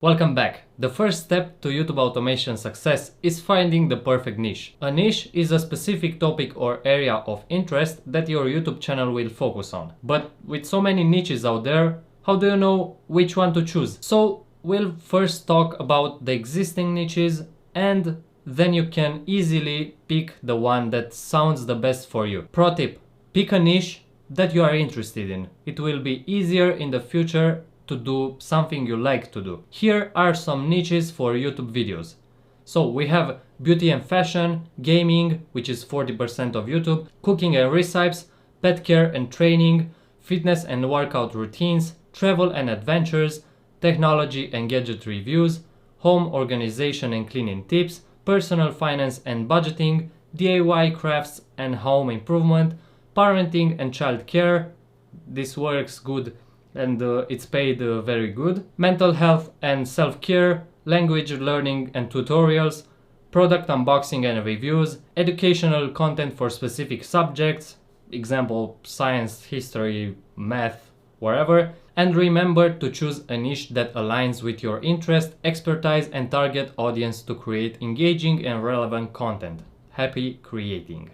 Welcome back. The first step to YouTube automation success is finding the perfect niche. A niche is a specific topic or area of interest that your YouTube channel will focus on. But with so many niches out there, how do you know which one to choose? So we'll first talk about the existing niches and then you can easily pick the one that sounds the best for you. Pro tip: pick a niche that you are interested in. It will be easier in the future to do something you like to do. Here are some niches for YouTube videos. So we have beauty and fashion, gaming, which is 40% of YouTube, cooking and recipes, pet care and training, fitness and workout routines, travel and adventures, technology and gadget reviews, home organization and cleaning tips, personal finance and budgeting, DIY crafts and home improvement, parenting and child care. This works good and it's paid very good. Mental health and self-care, language learning and tutorials, product unboxing and reviews, educational content for specific subjects, example science, history, math, wherever. And remember to choose a niche that aligns with your interest, expertise and target audience to create engaging and relevant content. Happy creating!